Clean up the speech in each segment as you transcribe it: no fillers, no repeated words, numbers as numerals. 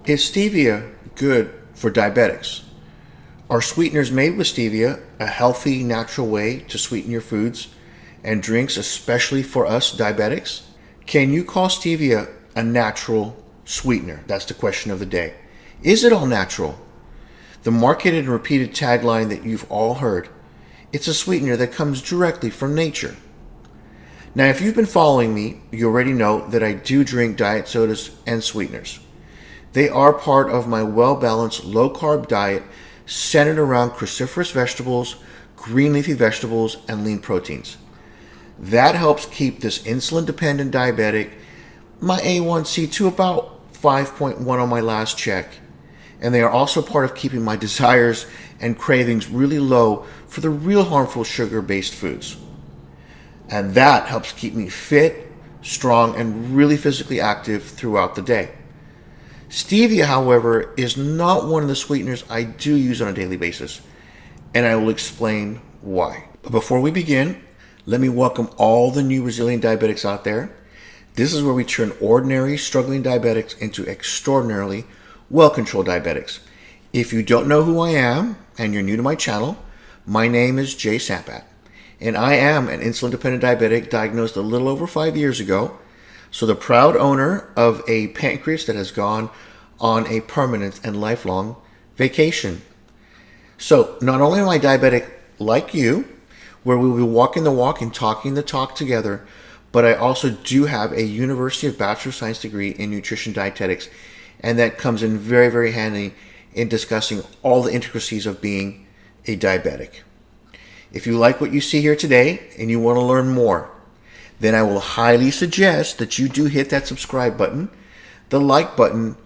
Is stevia good for diabetics? Are sweeteners made with stevia a healthy, natural way to sweeten your foods and drinks, especially for us diabetics? Can you call stevia a natural sweetener? That's the question of the day. Is it all natural? The marketed and repeated tagline that you've all heard, it's a sweetener that comes directly from nature. Now, if you've been following me, you already know that I do drink diet sodas and sweeteners. They are part of my well-balanced, low-carb diet centered around cruciferous vegetables, green leafy vegetables, and lean proteins. That helps keep this insulin-dependent diabetic, my A1C, to about 5.1 on my last check. And they are also part of keeping my desires and cravings really low for the real harmful sugar-based foods. And that helps keep me fit, strong, and really physically active throughout the day. Stevia, however, is not one of the sweeteners I do use on a daily basis, and I will explain why. But before we begin, let me welcome all the new resilient diabetics out there. This is where we turn ordinary, struggling diabetics into extraordinarily well-controlled diabetics. If you don't know who I am, and you're new to my channel, my name is Jay Sampat, and I am an insulin-dependent diabetic diagnosed a little over 5 years ago. So the proud owner of a pancreas that has gone on a permanent and lifelong vacation. So not only am I diabetic like you, where we will be walking the walk and talking the talk together, but I also do have a University of Bachelor of Science degree in nutrition dietetics, and that comes in very, very handy in discussing all the intricacies of being a diabetic. If you like what you see here today and you want to learn more, then I will highly suggest that you do hit that subscribe button, the like button,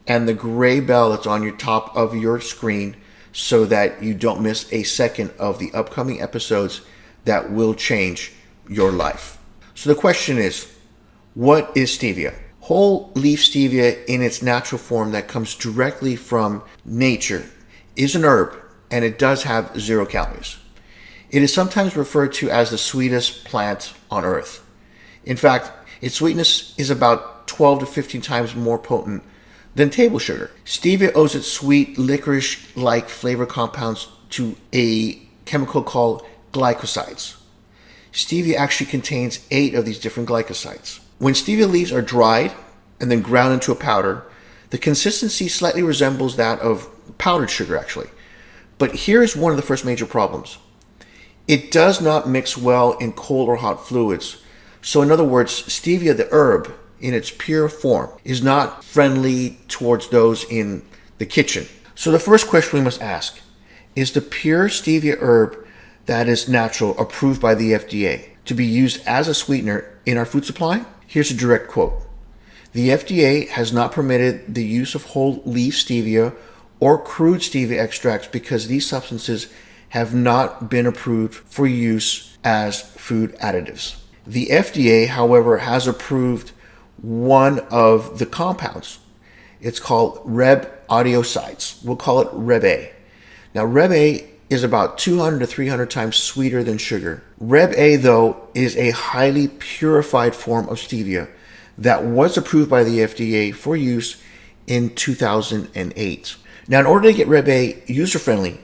and the gray bell that's on your top of your screen so that you don't miss a second of the upcoming episodes that will change your life. So the question is, what is stevia? Whole leaf stevia in its natural form that comes directly from nature is an herb, and it does have 0 calories. It is sometimes referred to as the sweetest plant on earth. In fact, its sweetness is about 12 to 15 times more potent than table sugar. Stevia owes its sweet, licorice-like flavor compounds to a chemical called glycosides. Stevia actually contains 8 of these different glycosides. When stevia leaves are dried and then ground into a powder, the consistency slightly resembles that of powdered sugar, actually. But here is one of the first major problems. It does not mix well in cold or hot fluids. So in other words, stevia, the herb, in its pure form, is not friendly towards those in the kitchen. So the first question we must ask, is the pure stevia herb that is natural approved by the FDA to be used as a sweetener in our food supply? Here's a direct quote. The FDA has not permitted the use of whole leaf stevia or crude stevia extracts because these substances have not been approved for use as food additives. The FDA, however, has approved one of the compounds. It's called ribosides. We'll call it Reb A. Now, Reb A is about 200 to 300 times sweeter than sugar. Reb A, though, is a highly purified form of stevia that was approved by the FDA for use in 2008. Now, in order to get Reb A user-friendly,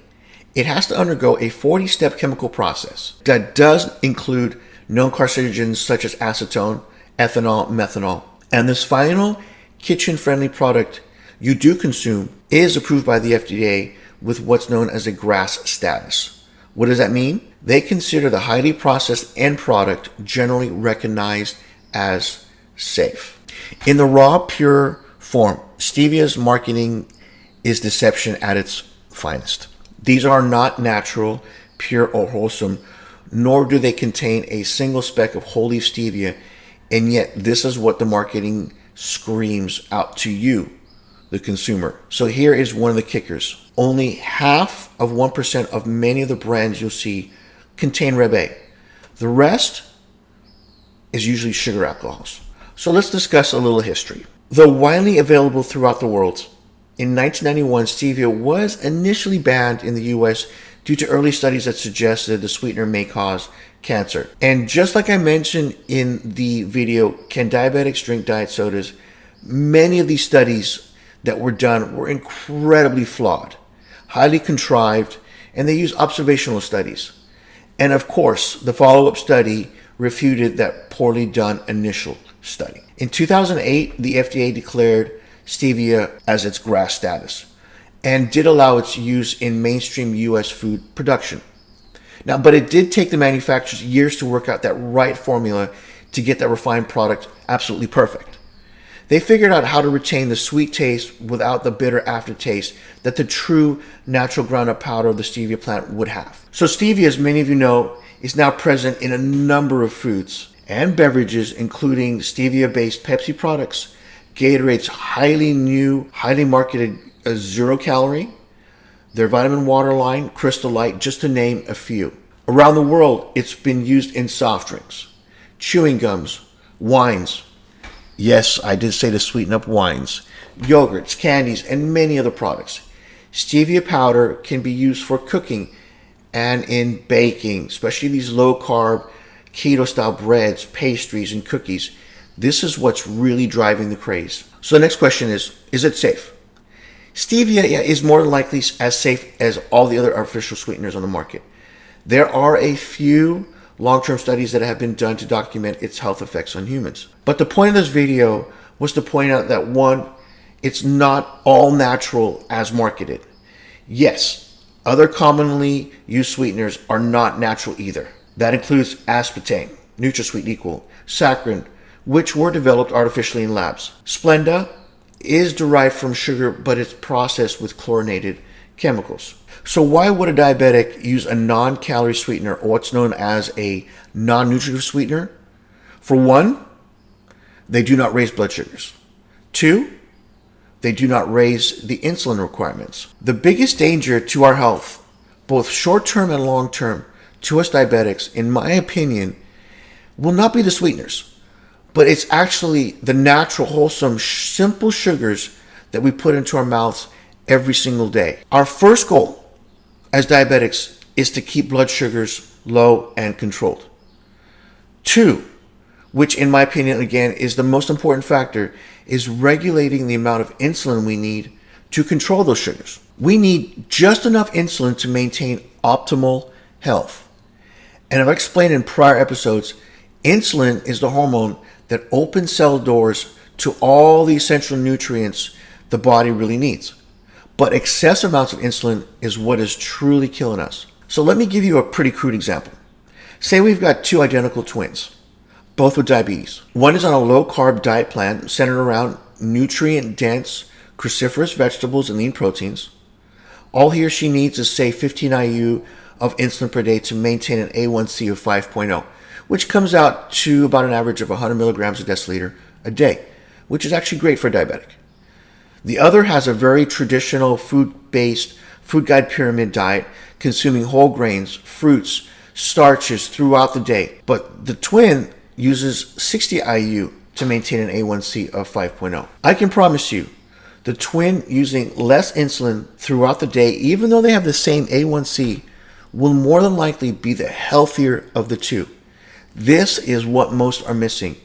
it has to undergo a 40-step chemical process that does include known carcinogens such as acetone, ethanol, methanol. And this final kitchen-friendly product you do consume is approved by the FDA with what's known as a GRAS status. What does that mean? They consider the highly processed end product generally recognized as safe. In the raw, pure form, stevia's marketing is deception at its finest. These are not natural, pure, or wholesome, nor do they contain a single speck of whole leaf stevia, and yet this is what the marketing screams out to you, the consumer. So here is one of the kickers. Only half of 1% of many of the brands you'll see contain Reb A. The rest is usually sugar alcohols. So let's discuss a little history. Though widely available throughout the world, in 1991, stevia was initially banned in the US due to early studies that suggested the sweetener may cause cancer. And just like I mentioned in the video, Can Diabetics Drink Diet Sodas? Many of these studies that were done were incredibly flawed, highly contrived, and they used observational studies. And of course, the follow-up study refuted that poorly done initial study. In 2008, the FDA declared stevia as its GRAS status and did allow its use in mainstream U.S. food production. Now, but it did take the manufacturers years to work out that right formula to get that refined product absolutely perfect. They figured out how to retain the sweet taste without the bitter aftertaste that the true natural ground-up powder of the stevia plant would have. So stevia, as many of you know, is now present in a number of foods and beverages, including stevia-based Pepsi products, Gatorade's highly marketed zero-calorie, their vitamin water line, Crystal Light, just to name a few. Around the world, it's been used in soft drinks, chewing gums, wines. Yes, I did say to sweeten up wines, yogurts, candies, and many other products. Stevia powder can be used for cooking and in baking, especially these low-carb, keto-style breads, pastries, and cookies. This is what's really driving the craze. So the next question is it safe? Stevia is more than likely as safe as all the other artificial sweeteners on the market. There are a few long-term studies that have been done to document its health effects on humans. But the point of this video was to point out that one, it's not all natural as marketed. Yes, other commonly used sweeteners are not natural either. That includes aspartame, NutraSweet Equal, saccharin, which were developed artificially in labs. Splenda is derived from sugar, but it's processed with chlorinated chemicals. So why would a diabetic use a non-calorie sweetener, or what's known as a non-nutritive sweetener? For one, they do not raise blood sugars. Two, they do not raise the insulin requirements. The biggest danger to our health, both short-term and long-term, to us diabetics, in my opinion, will not be the sweeteners, but it's actually the natural, wholesome, simple sugars that we put into our mouths every single day. Our first goal as diabetics is to keep blood sugars low and controlled. Two, which in my opinion, again, is the most important factor, is regulating the amount of insulin we need to control those sugars. We need just enough insulin to maintain optimal health. And as I've explained in prior episodes, insulin is the hormone that opens cell doors to all the essential nutrients the body really needs. But excessive amounts of insulin is what is truly killing us. So let me give you a pretty crude example. Say we've got two identical twins, both with diabetes. One is on a low-carb diet plan centered around nutrient-dense, cruciferous vegetables and lean proteins. All he or she needs is, say, 15 IU of insulin per day to maintain an A1C of 5.0, which comes out to about an average of 100 milligrams a deciliter a day, which is actually great for a diabetic. The other has a very traditional food-based food guide pyramid diet, consuming whole grains, fruits, starches throughout the day. But the twin uses 60 IU to maintain an A1C of 5.0. I can promise you, the twin using less insulin throughout the day, even though they have the same A1C, will more than likely be the healthier of the two. This is what most are missing.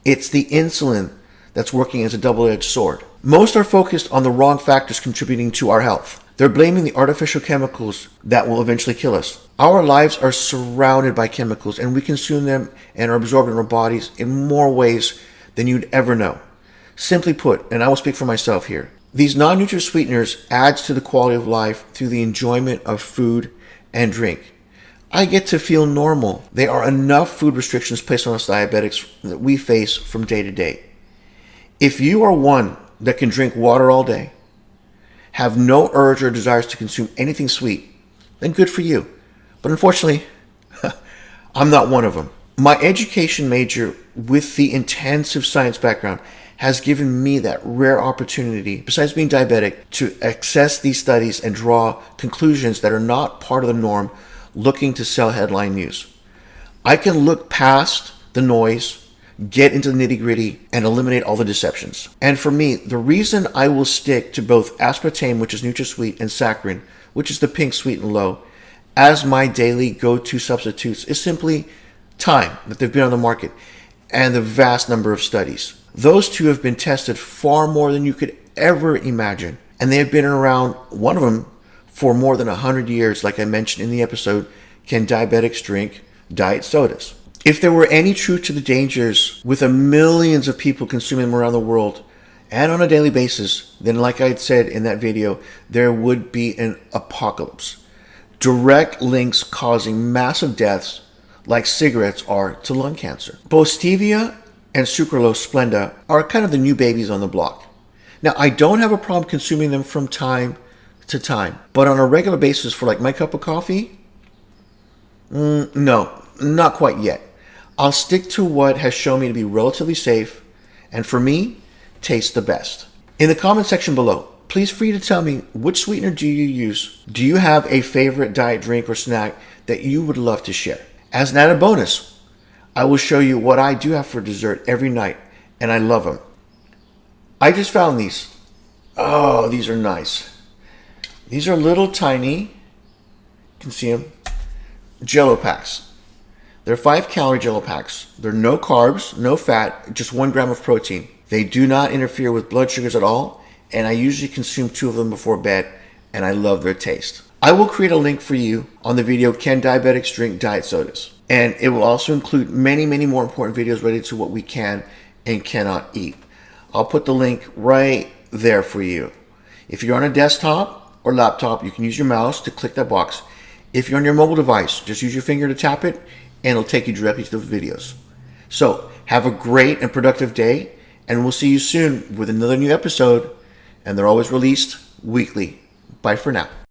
It's the insulin that's working as a double-edged sword. Most are focused on the wrong factors contributing to our health. They're blaming the artificial chemicals that will eventually kill us. Our lives are surrounded by chemicals, and we consume them and are absorbed in our bodies in more ways than you'd ever know. Simply put, and I will speak for myself here, these non-nutritive sweeteners adds to the quality of life through the enjoyment of food and drink. I get to feel normal. There are enough food restrictions placed on us diabetics that we face from day to day. If you are one that can drink water all day, have no urge or desires to consume anything sweet, then good for you. But unfortunately, I'm not one of them. My education major with the intensive science background has given me that rare opportunity, besides being diabetic, to access these studies and draw conclusions that are not part of the norm, looking to sell headline news. I can look past the noise, get into the nitty-gritty, and eliminate all the deceptions. And for me, the reason I will stick to both aspartame, which is NutraSweet, and saccharin, which is the pink sweet and low, as my daily go-to substitutes is simply time that they've been on the market and the vast number of studies. Those two have been tested far more than you could ever imagine. And they have been around, one of them, for more than 100 years, like I mentioned in the episode, Can Diabetics Drink Diet Sodas? If there were any truth to the dangers with the millions of people consuming them around the world and on a daily basis, then like I had said in that video, there would be an apocalypse. Direct links causing massive deaths like cigarettes are to lung cancer. Both stevia and sucralose Splenda are kind of the new babies on the block. Now, I don't have a problem consuming them from time to time, but on a regular basis for like my cup of coffee, no, not quite yet. I'll stick to what has shown me to be relatively safe and for me, tastes the best. In the comment section below, please free to tell me which sweetener do you use? Do you have a favorite diet drink or snack that you would love to share? As an added bonus, I will show you what I do have for dessert every night, and I love them. I just found these. Oh, these are nice. These are little tiny, you can see them, Jello packs. They're 5-calorie Jello packs. They're no carbs, no fat, just 1 gram of protein. They do not interfere with blood sugars at all, and I usually consume 2 of them before bed, and I love their taste. I will create a link for you on the video, Can Diabetics Drink Diet Sodas? And it will also include many, many more important videos related to what we can and cannot eat. I'll put the link right there for you. If you're on a desktop or laptop, you can use your mouse to click that box. If you're on your mobile device, just use your finger to tap it, and it'll take you directly to the videos. So, have a great and productive day, and we'll see you soon with another new episode, and they're always released weekly. Bye for now.